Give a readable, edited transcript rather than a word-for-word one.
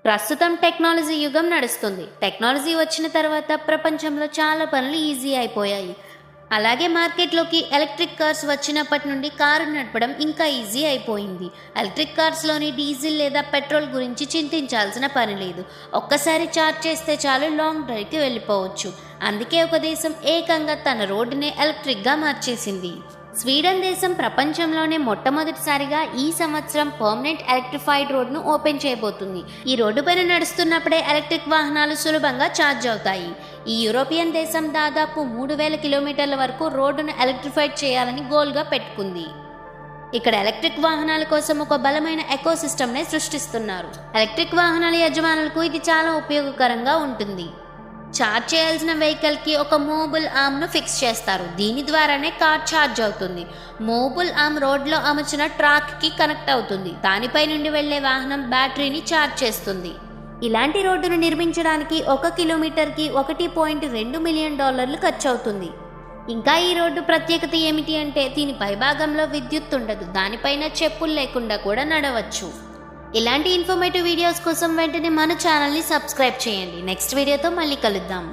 ప్రస్తుతం టెక్నాలజీ యుగం నడుస్తుంది. టెక్నాలజీ వచ్చిన తర్వాత ప్రపంచంలో చాలా పనులు ఈజీ అయిపోయాయి. అలాగే మార్కెట్లోకి ఎలక్ట్రిక్ కార్స్ వచ్చినప్పటి నుండి కారు నడపడం ఇంకా ఈజీ అయిపోయింది. ఎలక్ట్రిక్ కార్స్లోని డీజిల్ లేదా పెట్రోల్ గురించి చింతించాల్సిన పని లేదు. ఒక్కసారి ఛార్జ్ చేస్తే చాలు లాంగ్ డ్రైవ్కి వెళ్ళిపోవచ్చు. అందుకే ఒక దేశం ఏకంగా తన రోడ్డునే ఎలక్ట్రిక్గా మార్చేసింది. స్వీడన్ దేశం ప్రపంచంలోనే మొట్టమొదటిసారిగా ఈ సంవత్సరం పర్మనెంట్ ఎలక్ట్రిఫైడ్ రోడ్ను ఓపెన్ చేయబోతుంది. ఈ రోడ్డు పైన నడుస్తున్నప్పుడే ఎలక్ట్రిక్ వాహనాలు సులభంగా ఛార్జ్ అవుతాయి. ఈ యూరోపియన్ దేశం దాదాపు 3000 కిలోమీటర్ల వరకు రోడ్డును ఎలక్ట్రిఫైడ్ చేయాలని గోల్గా పెట్టుకుంది. ఇక్కడ ఎలక్ట్రిక్ వాహనాల కోసం ఒక బలమైన ఎకోసిస్టమ్నే సృష్టిస్తున్నారు. ఎలక్ట్రిక్ వాహనాల యజమానులకు ఇది చాలా ఉపయోగకరంగా ఉంటుంది. ఛార్జ్ చేయాల్సిన వెహికల్కి ఒక మూబుల్ ఆర్మ్ను ఫిక్స్ చేస్తారు. దీని ద్వారానే కార్ ఛార్జ్ అవుతుంది. మూబుల్ ఆర్మ్ రోడ్లో అమర్చిన ట్రాక్కి కనెక్ట్ అవుతుంది. దానిపై నుండి వెళ్లే వాహనం బ్యాటరీని ఛార్జ్ చేస్తుంది. ఇలాంటి రోడ్డును నిర్మించడానికి 1 కిలోమీటర్కి $1.2 మిలియన్ ఖర్చు అవుతుంది. ఇంకా ఈ రోడ్డు ప్రత్యేకత ఏమిటి అంటే దీని పైభాగంలో విద్యుత్ ఉండదు. దానిపైన చెప్పులు లేకుండా కూడా నడవచ్చు. ఇలాంటి ఇన్ఫర్మేటివ్ వీడియోస్ కోసం వెంటనే మన ఛానల్ని సబ్స్క్రైబ్ చేయండి. నెక్స్ట్ వీడియోతో మళ్ళీ కలుద్దాం.